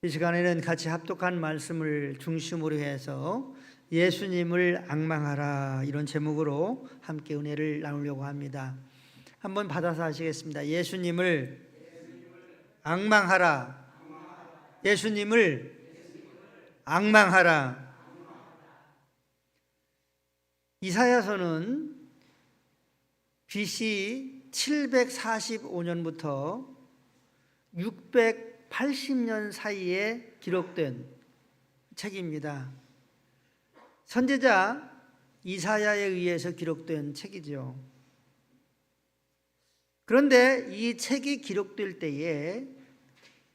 이 시간에는 같이 합독한 말씀을 중심으로 해서 예수님을 앙망하라, 이런 제목으로 함께 은혜를 나누려고 합니다. 한번 받아서 하시겠습니다. 예수님을 앙망하라. 예수님을 앙망하라. 이사야서는 BC 745년부터 680년 사이에 기록된 책입니다. 선지자 이사야에 의해서 기록된 책이죠. 그런데 이 책이 기록될 때에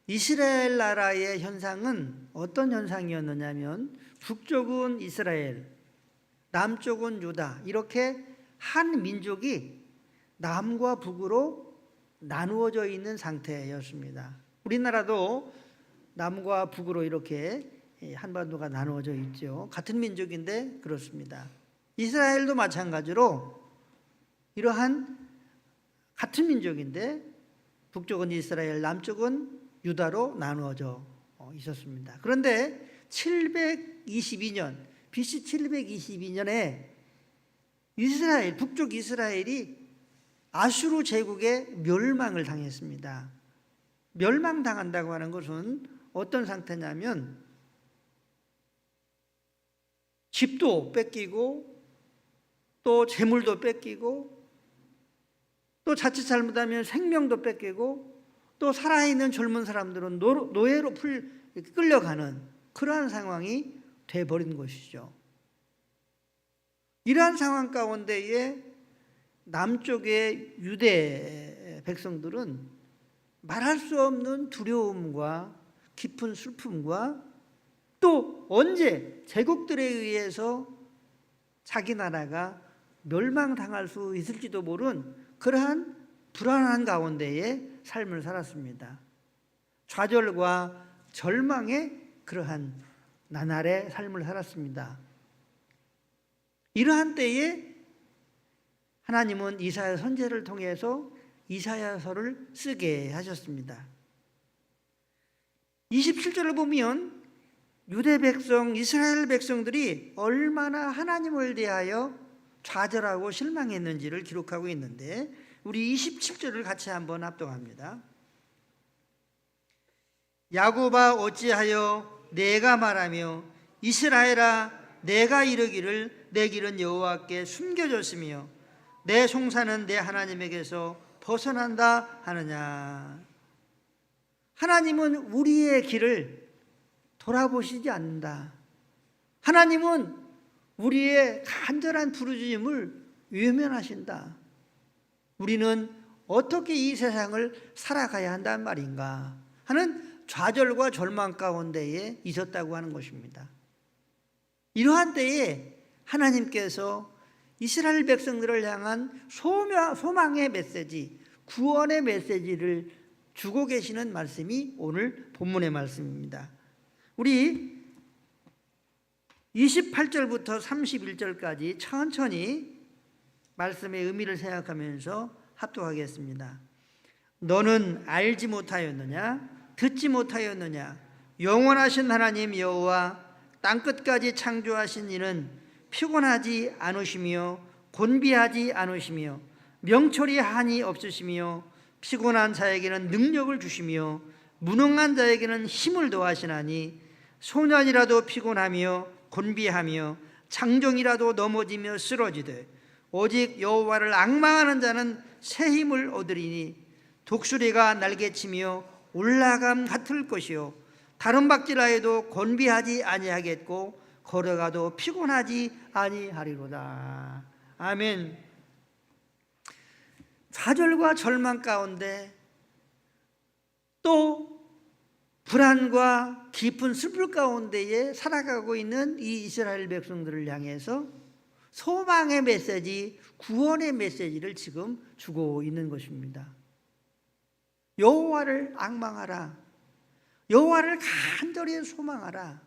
이스라엘 나라의 현상은 어떤 현상이었느냐면, 북쪽은 이스라엘, 남쪽은 유다, 이렇게 한 민족이 남과 북으로 나누어져 있는 상태였습니다. 우리나라도 남과 북으로 이렇게 한반도가 나누어져 있죠. 같은 민족인데 그렇습니다. 이스라엘도 마찬가지로 이러한 같은 민족인데 북쪽은 이스라엘, 남쪽은 유다로 나누어져 있었습니다. 그런데 722년, BC 722년에 이스라엘, 북쪽 이스라엘이 아수르 제국의 멸망을 당했습니다. 멸망당한다고 하는 것은 어떤 상태냐면, 집도 뺏기고 또 재물도 뺏기고 또 자칫 잘못하면 생명도 뺏기고 또 살아있는 젊은 사람들은 노예로 끌려가는 그러한 상황이 돼버린 것이죠. 이러한 상황 가운데에 남쪽의 유대 백성들은 말할 수 없는 두려움과 깊은 슬픔과 또 언제 제국들에 의해서 자기 나라가 멸망당할 수 있을지도 모른 그러한 불안한 가운데에 삶을 살았습니다. 좌절과 절망의 그러한 나날의 삶을 살았습니다. 이러한 때에 하나님은 이사야 선지자를 통해서 이사야서를 쓰게 하셨습니다. 27절을 보면 유대 백성, 이스라엘 백성들이 얼마나 하나님을 대하여 좌절하고 실망했는지를 기록하고 있는데, 우리 27절을 같이 한번 합독합니다. 야곱아 어찌하여 내가 말하며 이스라엘아 내가 이르기를 내 길은 여호와께 숨겨졌으며 내 송사는 내 하나님에게서 벗어난다 하느냐. 하나님은 우리의 길을 돌아보시지 않는다. 하나님은 우리의 간절한 부르짖음을 외면하신다. 우리는 어떻게 이 세상을 살아가야 한단 말인가 하는 좌절과 절망 가운데에 있었다고 하는 것입니다. 이러한 때에 하나님께서 이스라엘 백성들을 향한 소망의 메시지, 구원의 메시지를 주고 계시는 말씀이 오늘 본문의 말씀입니다. 우리 28절부터 31절까지 천천히 말씀의 의미를 생각하면서 합독하겠습니다. 너는 알지 못하였느냐? 듣지 못하였느냐? 영원하신 하나님 여호와 땅끝까지 창조하신 이는 피곤하지 않으시며 곤비하지 않으시며 명철이 한이 없으시며 피곤한 자에게는 능력을 주시며 무능한 자에게는 힘을 더하시나니 소년이라도 피곤하며 곤비하며 장정이라도 넘어지며 쓰러지되 오직 여호와를 앙망하는 자는 새 힘을 얻으리니 독수리가 날개치며 올라감 같을 것이요 다른 박질하여도 곤비하지 아니하겠고 걸어가도 피곤하지 아니하리로다. 아멘. 좌절과 절망 가운데 또 불안과 깊은 슬픔 가운데에 살아가고 있는 이 이스라엘 백성들을 향해서 소망의 메시지, 구원의 메시지를 지금 주고 있는 것입니다. 여호와를 앙망하라. 여호와를 간절히 소망하라.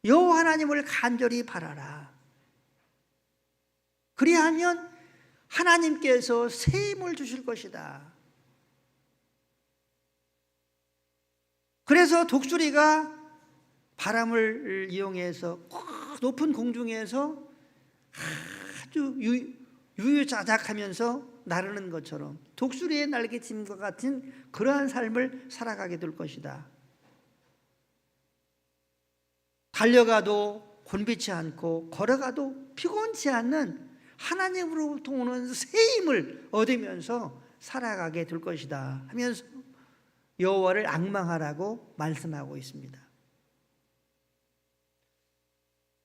여호와 하나님을 간절히 바라라. 그리하면 하나님께서 새 힘을 주실 것이다. 그래서 독수리가 바람을 이용해서 높은 공중에서 아주 유유자적하면서 나르는 것처럼 독수리의 날개침과 같은 그러한 삶을 살아가게 될 것이다. 달려가도 곤비치 않고 걸어가도 피곤치 않는 하나님으로부터 오는 새 힘을 얻으면서 살아가게 될 것이다 하면서 여호와를 앙망하라고 말씀하고 있습니다.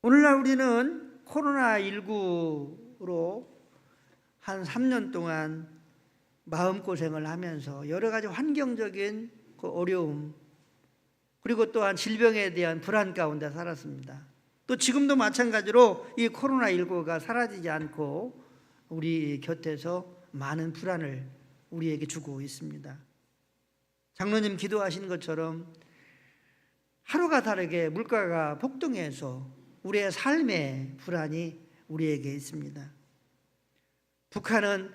오늘날 우리는 코로나19로 한 3년 동안 마음고생을 하면서 여러 가지 환경적인 그 어려움, 그리고 또한 질병에 대한 불안 가운데 살았습니다. 또 지금도 마찬가지로 이 코로나19가 사라지지 않고 우리 곁에서 많은 불안을 우리에게 주고 있습니다. 장로님 기도하신 것처럼 하루가 다르게 물가가 폭등해서 우리의 삶의 불안이 우리에게 있습니다. 북한은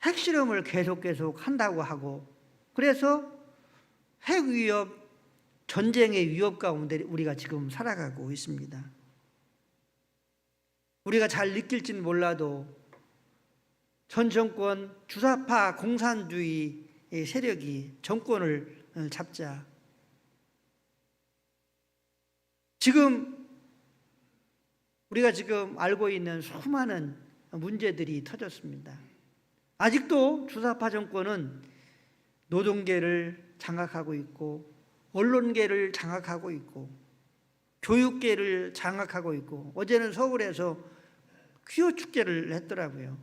핵실험을 계속 한다고 하고, 그래서 핵위협, 전쟁의 위협 가운데 우리가 지금 살아가고 있습니다. 우리가 잘 느낄지는 몰라도 전 정권 주사파 공산주의 세력이 정권을 잡자 지금 우리가 지금 알고 있는 수많은 문제들이 터졌습니다. 아직도 주사파 정권은 노동계를 장악하고 있고, 언론계를 장악하고 있고, 교육계를 장악하고 있고, 어제는 서울에서 퀴어 축제를 했더라고요.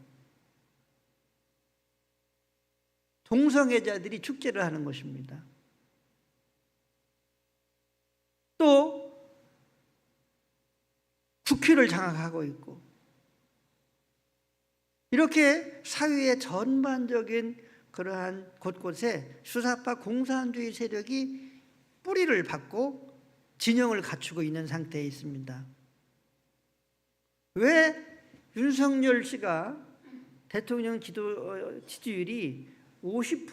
동성애자들이 축제를 하는 것입니다. 또 국회를 장악하고 있고, 이렇게 사회의 전반적인 그러한 곳곳에 수사파 공산주의 세력이 뿌리를 받고 진영을 갖추고 있는 상태에 있습니다. 왜 윤석열 씨가 대통령 지지율이 50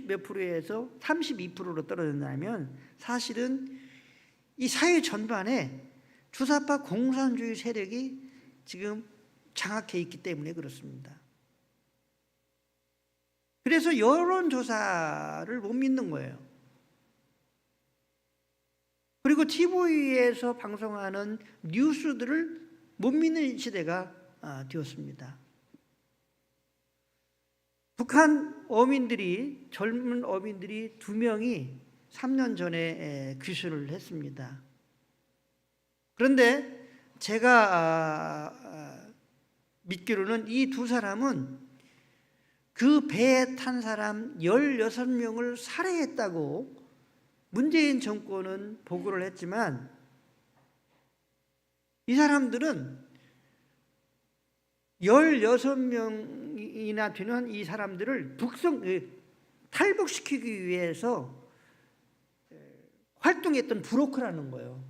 몇 프로에서 32%로 떨어졌냐면, 사실은 이 사회 전반에 주사파 공산주의 세력이 지금 장악해 있기 때문에 그렇습니다. 그래서 여론조사를 못 믿는 거예요. 그리고 TV에서 방송하는 뉴스들을 못 믿는 시대가 되었습니다. 북한 어민들이, 젊은 어민들이 2명이 3년 전에 귀순을 했습니다. 그런데 제가 믿기로는 이 두 사람은 그 배에 탄 사람 16명을 살해했다고 문재인 정권은 보고를 했지만, 이 사람들은 16명이나 되는 이 사람들을 탈북시키기 위해서 활동했던 브로커라는 거예요.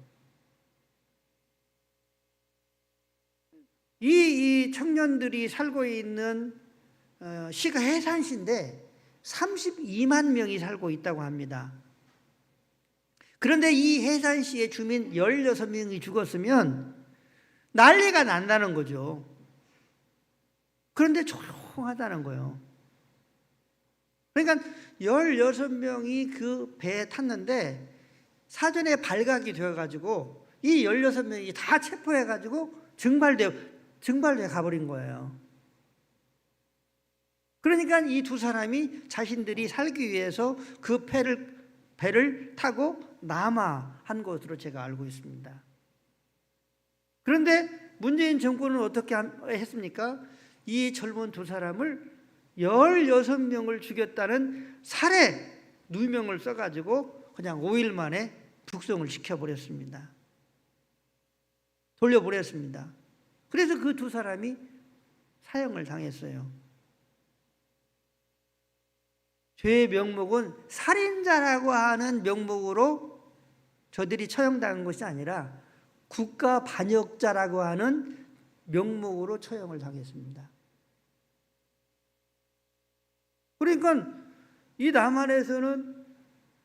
이 청년들이 살고 있는 시가 해산시인데 32만 명이 살고 있다고 합니다. 그런데 이 해산시의 주민 16명이 죽었으면 난리가 난다는 거죠. 그런데 조용하다는 거예요. 그러니까 16명이 그 배에 탔는데 사전에 발각이 되어가지고 이 16명이 다 체포해가지고 증발돼 가버린 거예요. 그러니까 이 두 사람이 자신들이 살기 위해서 그 배를 타고 남하한 것으로 제가 알고 있습니다. 그런데 문재인 정권은 어떻게 했습니까? 이 젊은 두 사람을 16명을 죽였다는 살해 누명을 써가지고 그냥 5일 만에 북송을 시켜버렸습니다. 돌려보냈습니다. 그래서 그 두 사람이 사형을 당했어요. 죄의 명목은 살인자라고 하는 명목으로 저들이 처형당한 것이 아니라 국가 반역자라고 하는 명목으로 처형을 당했습니다. 그러니까 이 남한에서는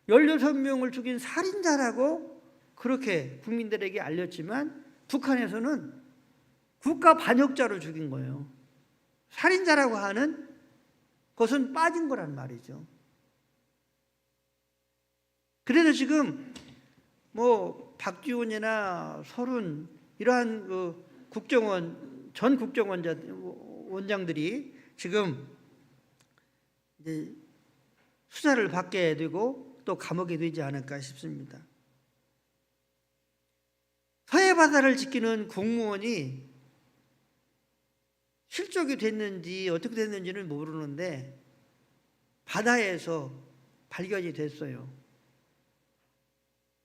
16명을 죽인 살인자라고 그렇게 국민들에게 알렸지만 북한에서는 국가 반역자로 죽인 거예요. 살인자라고 하는 것은 빠진 거란 말이죠. 그래서 지금 박지원이나 설훈 이러한 전 원장들이 지금 이제 수사를 받게 되고 또 감옥에 되지 않을까 싶습니다. 서해 바다를 지키는 공무원이 실족이 됐는지 어떻게 됐는지는 모르는데 바다에서 발견이 됐어요.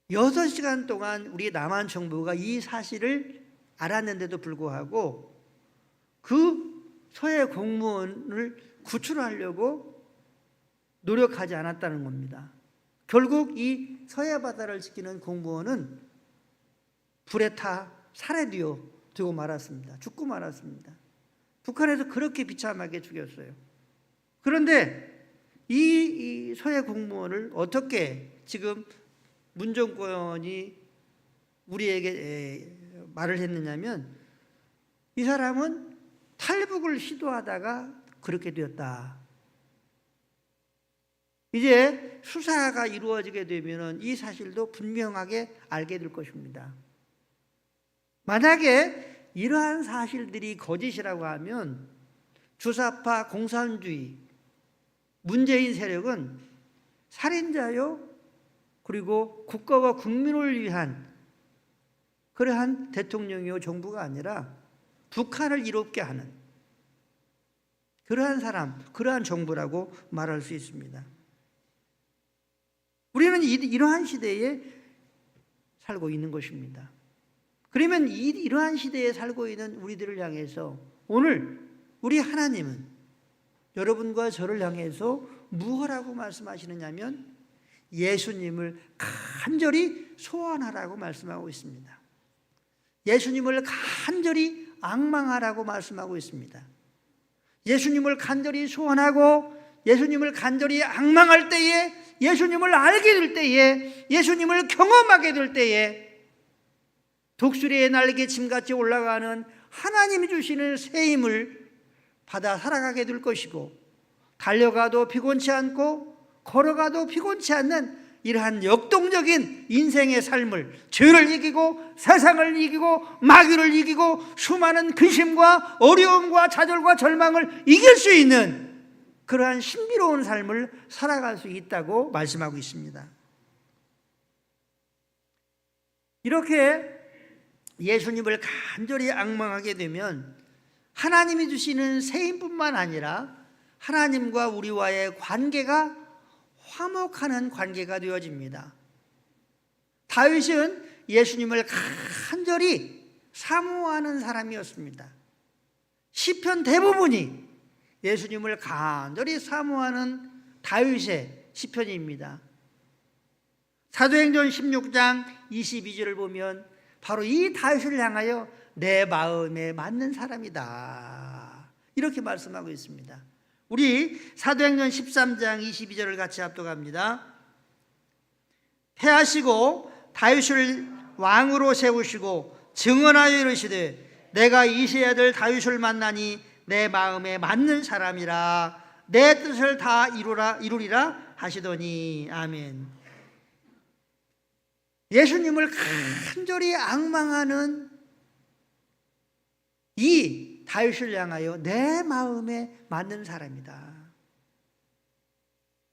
6시간 동안 우리 남한 정부가 이 사실을 알았는데도 불구하고 그 서해 공무원을 구출하려고 노력하지 않았다는 겁니다. 결국 이 서해 바다를 지키는 공무원은 불에 타 살해되고 말았습니다. 죽고 말았습니다. 북한에서 그렇게 비참하게 죽였어요. 그런데 이 서해 공무원을 어떻게 지금 문 정권이 우리에게 말을 했느냐면 이 사람은 탈북을 시도하다가 그렇게 되었다. 이제 수사가 이루어지게 되면 이 사실도 분명하게 알게 될 것입니다. 만약에 이러한 사실들이 거짓이라고 하면 주사파 공산주의 문재인 세력은 살인자요 그리고 국가와 국민을 위한 그러한 대통령이요 정부가 아니라 북한을 이롭게 하는 그러한 사람, 그러한 정부라고 말할 수 있습니다. 우리는 이러한 시대에 살고 있는 것입니다. 그러면 이러한 시대에 살고 있는 우리들을 향해서 오늘 우리 하나님은 여러분과 저를 향해서 무엇이라고 말씀하시느냐면 예수님을 간절히 소원하라고 말씀하고 있습니다. 예수님을 간절히 앙망하라고 말씀하고 있습니다. 예수님을 간절히 소원하고 예수님을 간절히 앙망할 때에 예수님을 알게 될 때에 예수님을 경험하게 될 때에 독수리의 날개 짐같이 올라가는 하나님이 주시는 새 힘을 받아 살아가게 될 것이고 달려가도 피곤치 않고 걸어가도 피곤치 않는 이러한 역동적인 인생의 삶을 죄를 이기고 세상을 이기고 마귀를 이기고 수많은 근심과 어려움과 좌절과 절망을 이길 수 있는 그러한 신비로운 삶을 살아갈 수 있다고 말씀하고 있습니다. 이렇게 예수님을 간절히 앙망하게 되면 하나님이 주시는 새 힘뿐만 아니라 하나님과 우리와의 관계가 화목하는 관계가 되어집니다. 다윗은 예수님을 간절히 사모하는 사람이었습니다. 시편 대부분이 예수님을 간절히 사모하는 다윗의 시편입니다. 사도행전 16장 22절을 보면 바로 이 다윗을 향하여 내 마음에 맞는 사람이다 이렇게 말씀하고 있습니다. 우리 사도행전 13장 22절을 같이 합독합니다. 패하시고 다윗을 왕으로 세우시고 증언하여 이르시되 내가 이새의 아들 다윗을 만나니 내 마음에 맞는 사람이라 내 뜻을 다 이루리라 하시더니 아멘. 예수님을 간절히 앙망하는 이 다윗을 향하여 내 마음에 맞는 사람이다.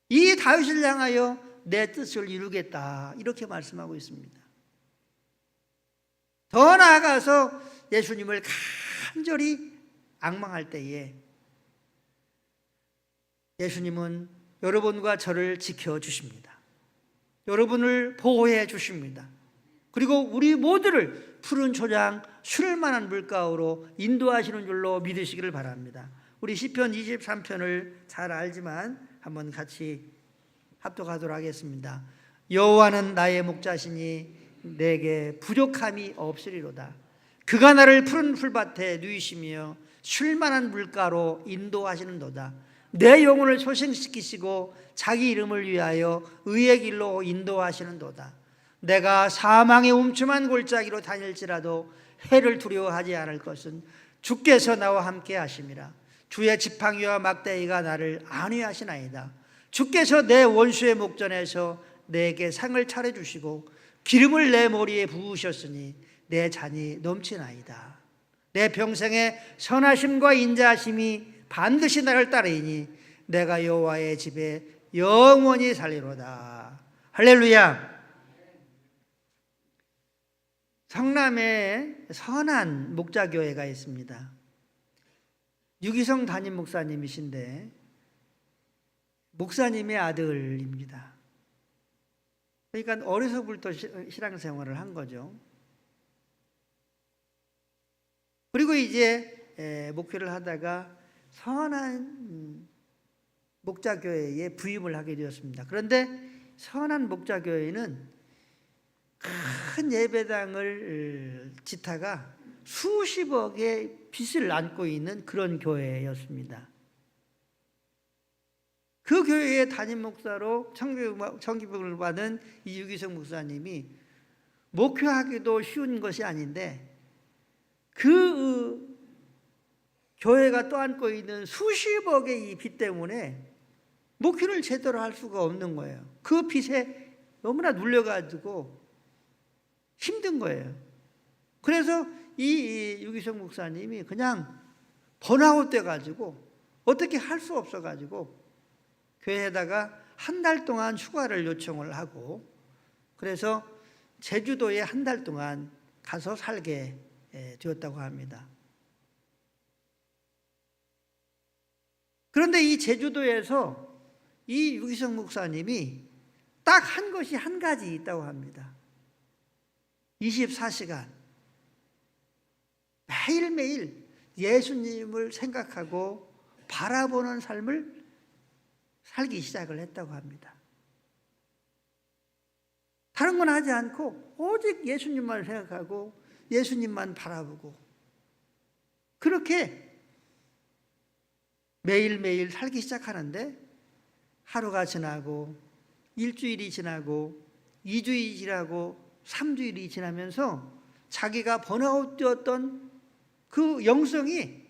이 다윗을 향하여 내 뜻을 이루겠다 이렇게 말씀하고 있습니다. 더 나아가서 예수님을 간절히 앙망할 때에 예수님은 여러분과 저를 지켜주십니다. 여러분을 보호해 주십니다. 그리고 우리 모두를 푸른 초장 쉴 만한 물가로 인도하시는 줄로 믿으시기를 바랍니다. 우리 시편 23편을 잘 알지만 한번 같이 합독하도록 하겠습니다. 여호와는 나의 목자시니 내게 부족함이 없으리로다. 그가 나를 푸른 풀밭에 누이시며 쉴 만한 물가로 인도하시는도다. 내 영혼을 소생시키시고 자기 이름을 위하여 의의 길로 인도하시는도다. 내가 사망의 움츠만 골짜기로 다닐지라도 해를 두려워하지 않을 것은 주께서 나와 함께 하심이라. 주의 지팡이와 막대기가 나를 안위하시나이다. 주께서 내 원수의 목전에서 내게 상을 차려주시고 기름을 내 머리에 부으셨으니 내 잔이 넘치나이다. 내 평생에 선하심과 인자하심이 반드시 나를 따르이니 내가 여호와의 집에 영원히 살리로다. 할렐루야. 성남에 선한 목자교회가 있습니다. 유기성 담임 목사님이신데 목사님의 아들입니다. 그러니까 어려서부터 신앙생활을 한 거죠. 그리고 이제 목회를 하다가 선한 목자교회에 부임을 하게 되었습니다. 그런데 선한 목자교회는 큰 예배당을 짓다가 수십억의 빚을 안고 있는 그런 교회였습니다. 그 교회의 담임 목사로 청기복을 받은 이 유기성 목사님이 목회하기도 쉬운 것이 아닌데 그 교회가 떠안고 있는 수십억의 이 빚 때문에 목회를 제대로 할 수가 없는 거예요. 그 빚에 너무나 눌려가지고 힘든 거예요. 그래서 이 유기성 목사님이 그냥 번아웃 돼가지고 어떻게 할 수 없어가지고 교회에다가 한 달 동안 휴가를 요청을 하고 그래서 제주도에 한 달 동안 가서 살게 되었다고 합니다. 그런데 이 제주도에서 이 유기성 목사님이 딱 한 것이 한 가지 있다고 합니다. 24시간 매일매일 예수님을 생각하고 바라보는 삶을 살기 시작을 했다고 합니다. 다른 건 하지 않고 오직 예수님만 생각하고 예수님만 바라보고 그렇게 매일매일 살기 시작하는데 하루가 지나고 일주일이 지나고 2주일이 지나고 3주일이 지나면서 자기가 번아웃 되었던 그 영성이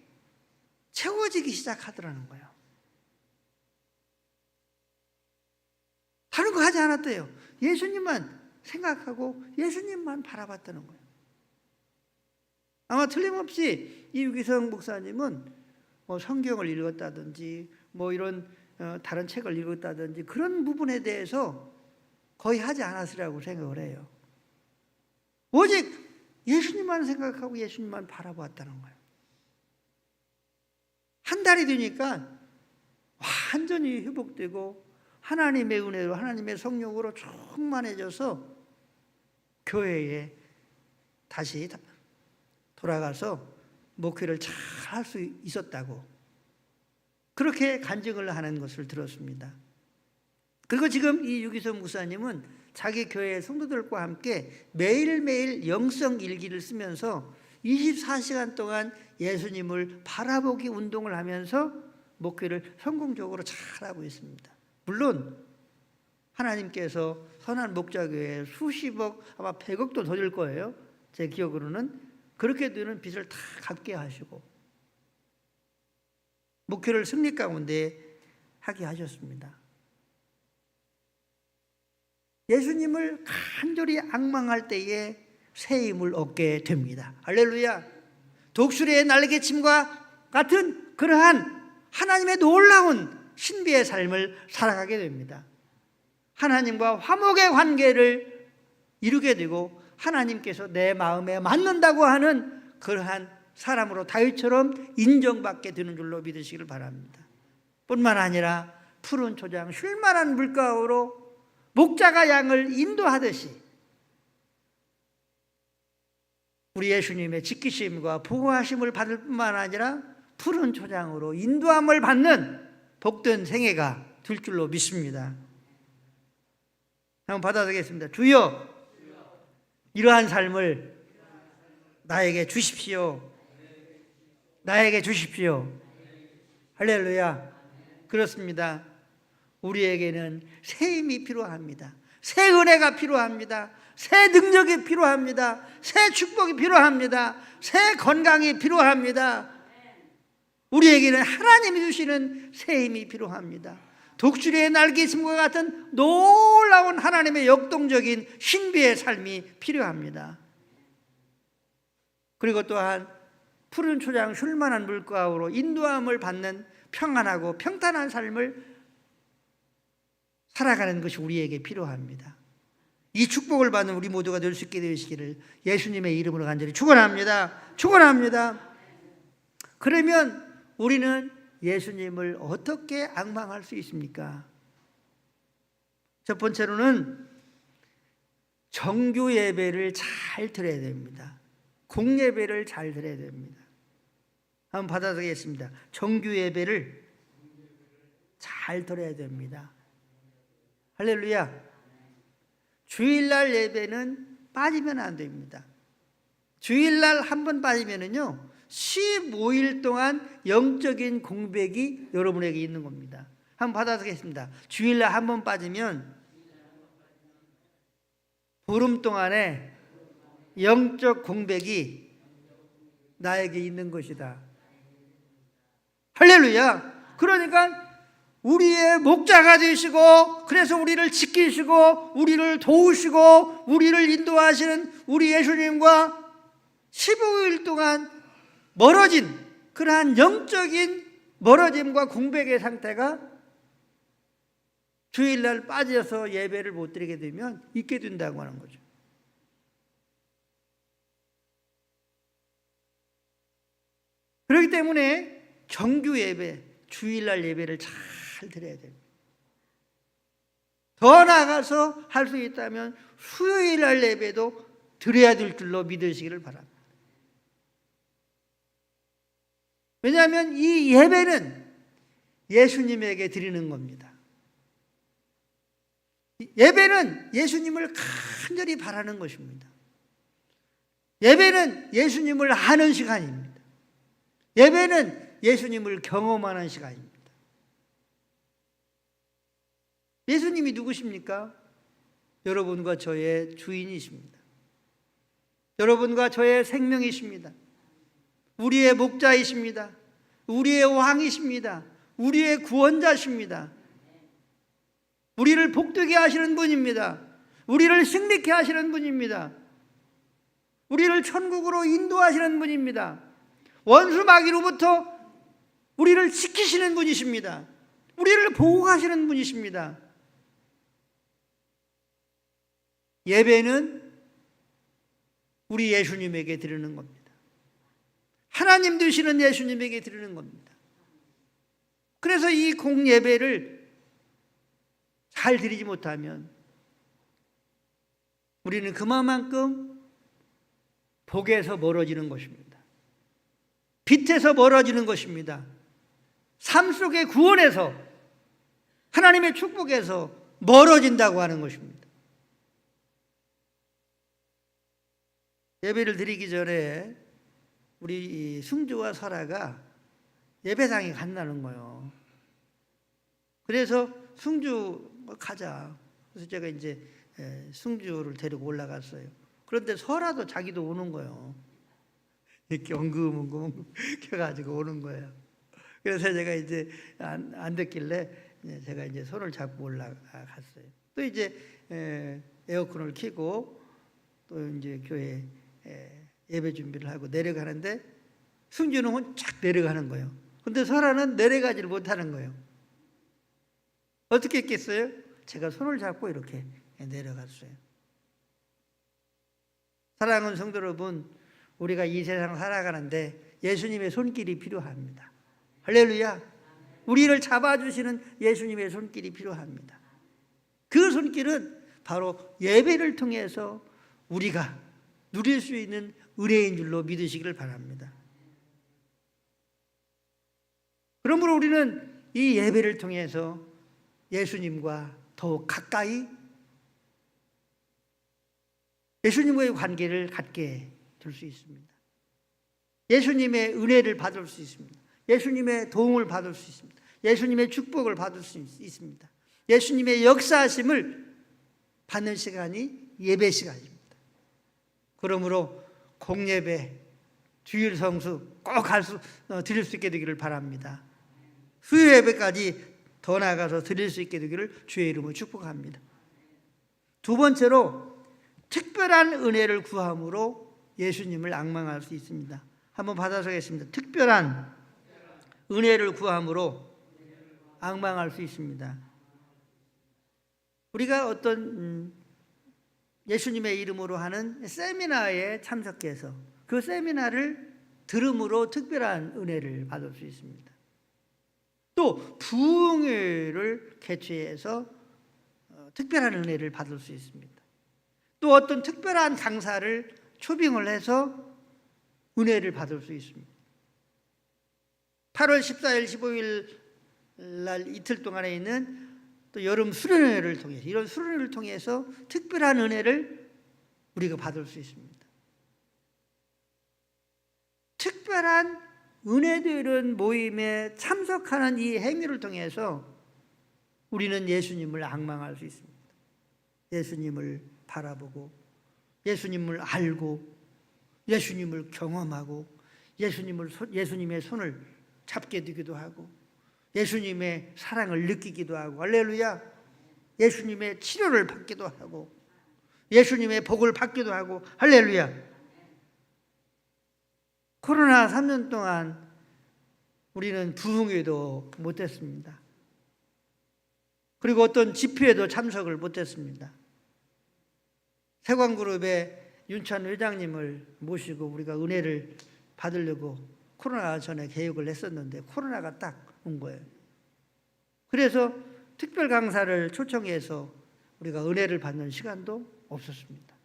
채워지기 시작하더라는 거예요. 다른 거 하지 않았대요. 예수님만 생각하고 예수님만 바라봤다는 거예요. 아마 틀림없이 이 유기성 목사님은 뭐 성경을 읽었다든지 뭐 이런 다른 책을 읽었다든지 그런 부분에 대해서 거의 하지 않았으리라고 생각을 해요. 오직 예수님만 생각하고 예수님만 바라보았다는 거예요. 한 달이 되니까 완전히 회복되고 하나님의 은혜로 하나님의 성령으로 충만해져서 교회에 다시 돌아가서 목회를 잘 할 수 있었다고 그렇게 간증을 하는 것을 들었습니다. 그리고 지금 이 유기성 목사님은 자기 교회 성도들과 함께 매일매일 영성 일기를 쓰면서 24시간 동안 예수님을 바라보기 운동을 하면서 목회를 성공적으로 잘하고 있습니다. 물론 하나님께서 선한 목자교회에 수십억 아마 100억도 더 줄 거예요. 제 기억으로는 그렇게 되는 빚을 다 갚게 하시고 목회를 승리 가운데 하게 하셨습니다. 예수님을 간절히 앙망할 때에 새 힘을 얻게 됩니다. 할렐루야. 독수리의 날개침과 같은 그러한 하나님의 놀라운 신비의 삶을 살아가게 됩니다. 하나님과 화목의 관계를 이루게 되고 하나님께서 내 마음에 맞는다고 하는 그러한 사람으로 다윗처럼 인정받게 되는 줄로 믿으시길 바랍니다. 뿐만 아니라 푸른 초장 쉴만한 물가로 목자가 양을 인도하듯이 우리 예수님의 지키심과 보호하심을 받을 뿐만 아니라 푸른 초장으로 인도함을 받는 복된 생애가 될 줄로 믿습니다. 한번 받아드리겠습니다. 주여, 이러한 삶을 나에게 주십시오. 나에게 주십시오. 할렐루야. 그렇습니다. 우리에게는 새 힘이 필요합니다. 새 은혜가 필요합니다. 새 능력이 필요합니다. 새 축복이 필요합니다. 새 건강이 필요합니다. 우리에게는 하나님이 주시는 새 힘이 필요합니다. 독수리의 날개심과 같은 놀라운 하나님의 역동적인 신비의 삶이 필요합니다. 그리고 또한 푸른 초장 쉴만한 물가로 인도함을 받는 평안하고 평탄한 삶을 살아가는 것이 우리에게 필요합니다. 이 축복을 받는 우리 모두가 될 수 있게 되시기를 예수님의 이름으로 간절히 축원합니다. 축원합니다. 그러면 우리는 예수님을 어떻게 앙망할 수 있습니까? 첫 번째로는 정규 예배를 잘 드려야 됩니다. 공예배를 잘 드려야 됩니다. 한번 받아드리겠습니다. 정규 예배를 잘 드려야 됩니다. 할렐루야. 주일날 예배는 빠지면 안 됩니다. 주일날 한 번 빠지면은요 15일 동안 영적인 공백이 여러분에게 있는 겁니다. 한번 받아드리겠습니다. 주일날 한 번 빠지면 보름 동안에 영적 공백이 나에게 있는 것이다. 할렐루야. 그러니까 우리의 목자가 되시고 그래서 우리를 지키시고 우리를 도우시고 우리를 인도하시는 우리 예수님과 15일 동안 멀어진 그러한 영적인 멀어짐과 공백의 상태가 주일날 빠져서 예배를 못 드리게 되면 있게 된다고 하는 거죠. 그렇기 때문에 정규 예배, 주일날 예배를 잘 드려야 됩니다. 더 나아가서 할 수 있다면 수요일날 예배도 드려야 될 줄로 믿으시기를 바랍니다. 왜냐하면 이 예배는 예수님에게 드리는 겁니다. 예배는 예수님을 간절히 바라는 것입니다. 예배는 예수님을 아는 시간입니다. 예배는 예수님을 경험하는 시간입니다. 예수님이 누구십니까? 여러분과 저의 주인이십니다. 여러분과 저의 생명이십니다. 우리의 목자이십니다. 우리의 왕이십니다. 우리의 구원자십니다. 우리를 복되게 하시는 분입니다. 우리를 승리케 하시는 분입니다. 우리를 천국으로 인도하시는 분입니다. 원수 마귀로부터 우리를 지키시는 분이십니다. 우리를 보호하시는 분이십니다. 예배는 우리 예수님에게 드리는 겁니다. 하나님 되시는 예수님에게 드리는 겁니다. 그래서 이 공예배를 잘 드리지 못하면 우리는 그만큼 복에서 멀어지는 것입니다. 빛에서 멀어지는 것입니다. 삶 속의 구원에서 하나님의 축복에서 멀어진다고 하는 것입니다. 예배를 드리기 전에 우리 승주와 설아가 예배당에 간다는 거예요. 그래서 승주 가자. 그래서 제가 이제 승주를 데리고 올라갔어요. 그런데 설아도 자기도 오는 거예요. 이렇게 엉금엉금 켜가지고 오는 거예요. 그래서 제가 이제 안 됐길래 제가 이제 손을 잡고 올라갔어요. 또 이제 에어컨을 켜고 또 이제 교회 예배 준비를 하고 내려가는데 승주는 쫙 내려가는 거예요. 근데 설아는 내려가지를 못하는 거예요. 어떻게 했겠어요? 제가 손을 잡고 이렇게 내려갔어요. 사랑하는 성도 여러분, 우리가 이 세상 살아가는데 예수님의 손길이 필요합니다. 할렐루야. 우리를 잡아주시는 예수님의 손길이 필요합니다. 그 손길은 바로 예배를 통해서 우리가 누릴 수 있는 은혜인 줄로 믿으시기를 바랍니다. 그러므로 우리는 이 예배를 통해서 예수님과 더욱 가까이 예수님과의 관계를 갖게 될 수 있습니다. 예수님의 은혜를 받을 수 있습니다. 예수님의 도움을 받을 수 있습니다. 예수님의 축복을 받을 수 있습니다. 예수님의 역사하심을 받는 시간이 예배 시간입니다. 그러므로 공예배, 주일 성수 꼭 드릴 수 있게 되기를 바랍니다. 수요 예배까지 더 나아가서 드릴 수 있게 되기를 주의 이름으로 축복합니다. 두 번째로 특별한 은혜를 구함으로 예수님을 앙망할 수 있습니다. 한번 받아서겠습니다. 특별한 은혜를 구함으로 앙망할 수 있습니다. 우리가 어떤 예수님의 이름으로 하는 세미나에 참석해서 그 세미나를 들음으로 특별한 은혜를 받을 수 있습니다. 또 부흥회를 개최해서 특별한 은혜를 받을 수 있습니다. 또 어떤 특별한 강사를 초빙을 해서 은혜를 받을 수 있습니다. 8월 14일, 15일 날 이틀 동안에 있는 또 여름 수련회를 통해서, 이런 수련회를 통해서 특별한 은혜를 우리가 받을 수 있습니다. 특별한 은혜되는 모임에 참석하는 이 행위를 통해서 우리는 예수님을 앙망할 수 있습니다. 예수님을 바라보고, 예수님을 알고, 예수님을 경험하고, 예수님의 손을 잡게 되기도 하고, 예수님의 사랑을 느끼기도 하고, 할렐루야. 예수님의 치료를 받기도 하고, 예수님의 복을 받기도 하고, 할렐루야. 코로나 3년 동안 우리는 부흥회도 못했습니다. 그리고 어떤 집회에도 참석을 못했습니다. 세관그룹의 윤찬 회장님을 모시고 우리가 은혜를 받으려고 코로나 전에 계획을 했었는데 코로나가 딱 온 거예요. 그래서 특별 강사를 초청해서 우리가 은혜를 받는 시간도 없었습니다.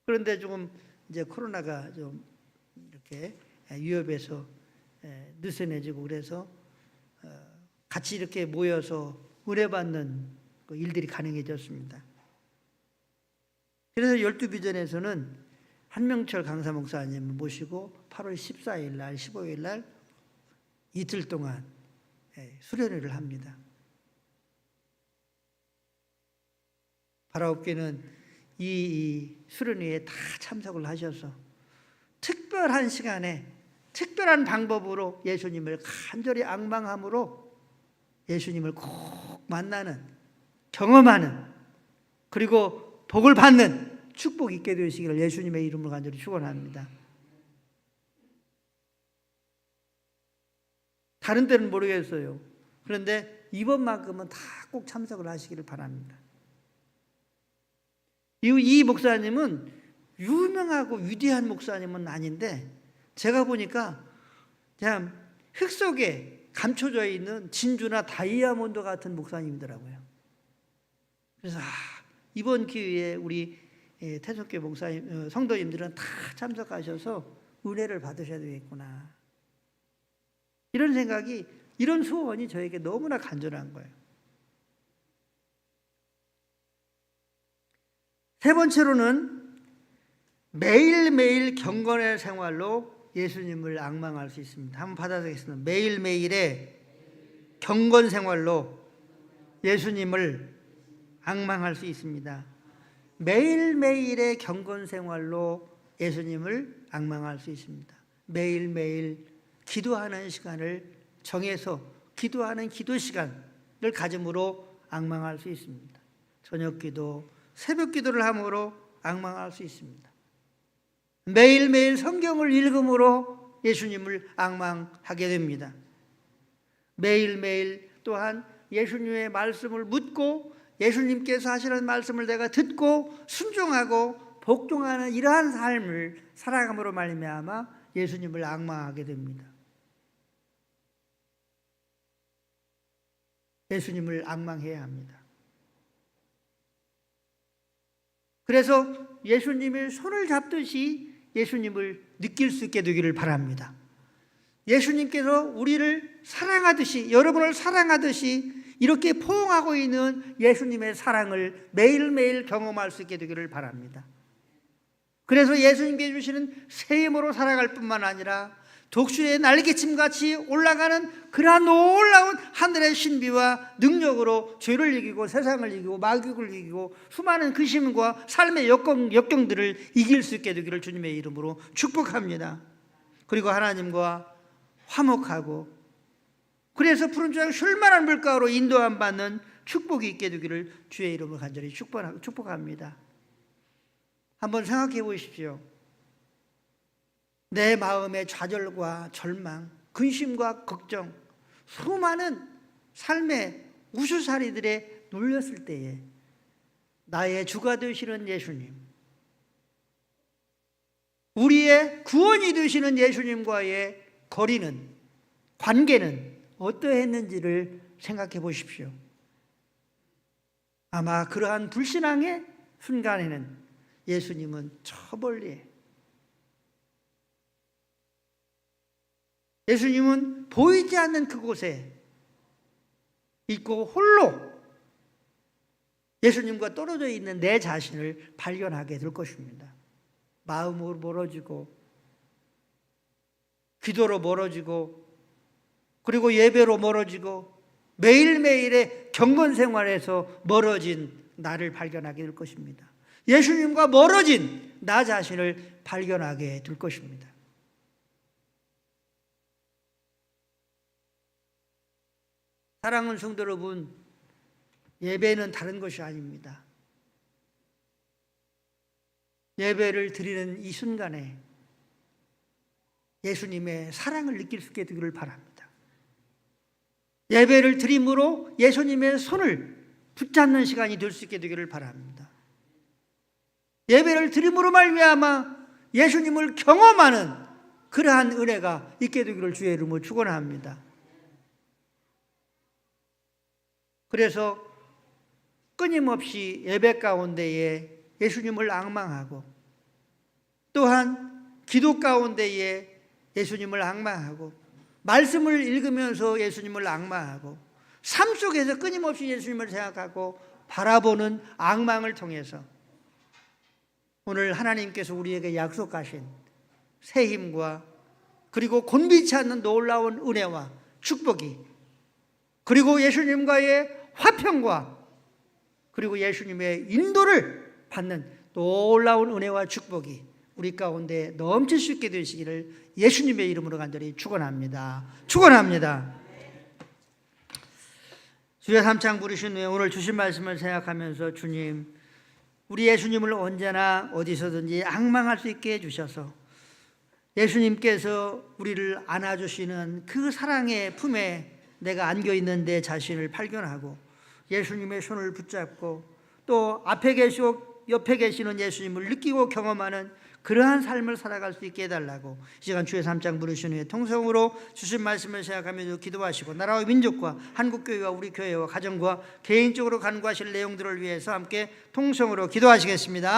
그런데 조금 이제 코로나가 좀 이렇게 위협해서 느슨해지고 그래서 같이 이렇게 모여서 은혜 받는 일들이 가능해졌습니다. 그래서 12비전에서는 한명철 강사 목사님을 모시고 8월 14일 날, 15일 날 이틀 동안 수련회를 합니다. 바라옵게는 이 수련회에 다 참석을 하셔서 특별한 시간에 특별한 방법으로 예수님을 간절히 앙망함으로 예수님을 꼭 만나는, 경험하는, 그리고 복을 받는 축복이 있게 되시기를 예수님의 이름으로 간절히 축원합니다. 다른 때는 모르겠어요. 그런데 이번만큼은 다 꼭 참석을 하시기를 바랍니다. 이 목사님은 유명하고 위대한 목사님은 아닌데 제가 보니까 그냥 흙 속에 감춰져 있는 진주나 다이아몬드 같은 목사님이더라고요. 그래서 이번 기회에 우리 태석교 목사님, 성도님들은 다 참석하셔서 은혜를 받으셔야 되겠구나. 이런 생각이, 이런 소원이 저에게 너무나 간절한 거예요. 세 번째로는 매일매일 경건의 생활로 예수님을 앙망할 수 있습니다. 한번 받아보겠습니다. 매일매일의 경건 생활로 예수님을 앙망할 수 있습니다. 매일매일의 경건 생활로 예수님을 앙망할 수 있습니다. 매일매일 기도하는 시간을 정해서 기도하는 기도 시간을 가짐으로 앙망할 수 있습니다. 저녁 기도, 새벽 기도를 함으로 앙망할 수 있습니다. 매일매일 성경을 읽음으로 예수님을 앙망하게 됩니다. 매일매일 또한 예수님의 말씀을 묻고 예수님께서 하시는 말씀을 내가 듣고 순종하고 복종하는 이러한 삶을 살아감으로 말미암아 예수님을 앙망하게 됩니다. 예수님을 앙망해야 합니다. 그래서 예수님의 손을 잡듯이 예수님을 느낄 수 있게 되기를 바랍니다. 예수님께서 우리를 사랑하듯이, 여러분을 사랑하듯이 이렇게 포옹하고 있는 예수님의 사랑을 매일매일 경험할 수 있게 되기를 바랍니다. 그래서 예수님께 주시는 새 힘으로 살아갈 뿐만 아니라 독수리의 날개침같이 올라가는 그러한 놀라운 하늘의 신비와 능력으로 죄를 이기고 세상을 이기고 마귀를 이기고 수많은 근심과 삶의 역경들을 이길 수 있게 되기를 주님의 이름으로 축복합니다. 그리고 하나님과 화목하고 그래서 푸른 초장 쉴만한 물가로 인도함 받는 축복이 있게 되기를 주의 이름으로 간절히 축복합니다. 한번 생각해 보십시오. 내 마음의 좌절과 절망, 근심과 걱정, 수많은 삶의 우수사리들에 눌렸을 때에 나의 주가 되시는 예수님, 우리의 구원이 되시는 예수님과의 거리는, 관계는 어떠했는지를 생각해 보십시오. 아마 그러한 불신앙의 순간에는 예수님은 저 멀리, 예수님은 보이지 않는 그곳에 있고 홀로 예수님과 떨어져 있는 내 자신을 발견하게 될 것입니다. 마음으로 멀어지고 기도로 멀어지고 그리고 예배로 멀어지고 매일매일의 경건 생활에서 멀어진 나를 발견하게 될 것입니다. 예수님과 멀어진 나 자신을 발견하게 될 것입니다. 사랑하는 성도 여러분, 예배는 다른 것이 아닙니다. 예배를 드리는 이 순간에 예수님의 사랑을 느낄 수 있게 되기를 바랍니다. 예배를 드림으로 예수님의 손을 붙잡는 시간이 될 수 있게 되기를 바랍니다. 예배를 드림으로 말미암아 예수님을 경험하는 그러한 은혜가 있게 되기를 주의 이름으로 축원합니다. 그래서 끊임없이 예배 가운데에 예수님을 앙망하고 또한 기도 가운데에 예수님을 앙망하고 말씀을 읽으면서 예수님을 앙망하고 삶 속에서 끊임없이 예수님을 생각하고 바라보는 앙망을 통해서 오늘 하나님께서 우리에게 약속하신 새 힘과 그리고 곤비치 않는 놀라운 은혜와 축복이 그리고 예수님과의 화평과 그리고 예수님의 인도를 받는 놀라운 은혜와 축복이 우리 가운데 넘칠 수 있게 되시기를 예수님의 이름으로 간절히 축원합니다. 축원합니다. 주의 3창 부르신 후에 오늘 주신 말씀을 생각하면서 주님, 우리 예수님을 언제나 어디서든지 앙망할 수 있게 해주셔서 예수님께서 우리를 안아주시는 그 사랑의 품에 내가 안겨있는 내 자신을 발견하고 예수님의 손을 붙잡고 또 앞에 계시고 옆에 계시는 예수님을 느끼고 경험하는 그러한 삶을 살아갈 수 있게 해달라고 이 시간 주의 3장 부르신 후에 통성으로 주신 말씀을 생각하면서 기도하시고 나라와 민족과 한국교회와 우리 교회와 가정과 개인적으로 간구하실 내용들을 위해서 함께 통성으로 기도하시겠습니다.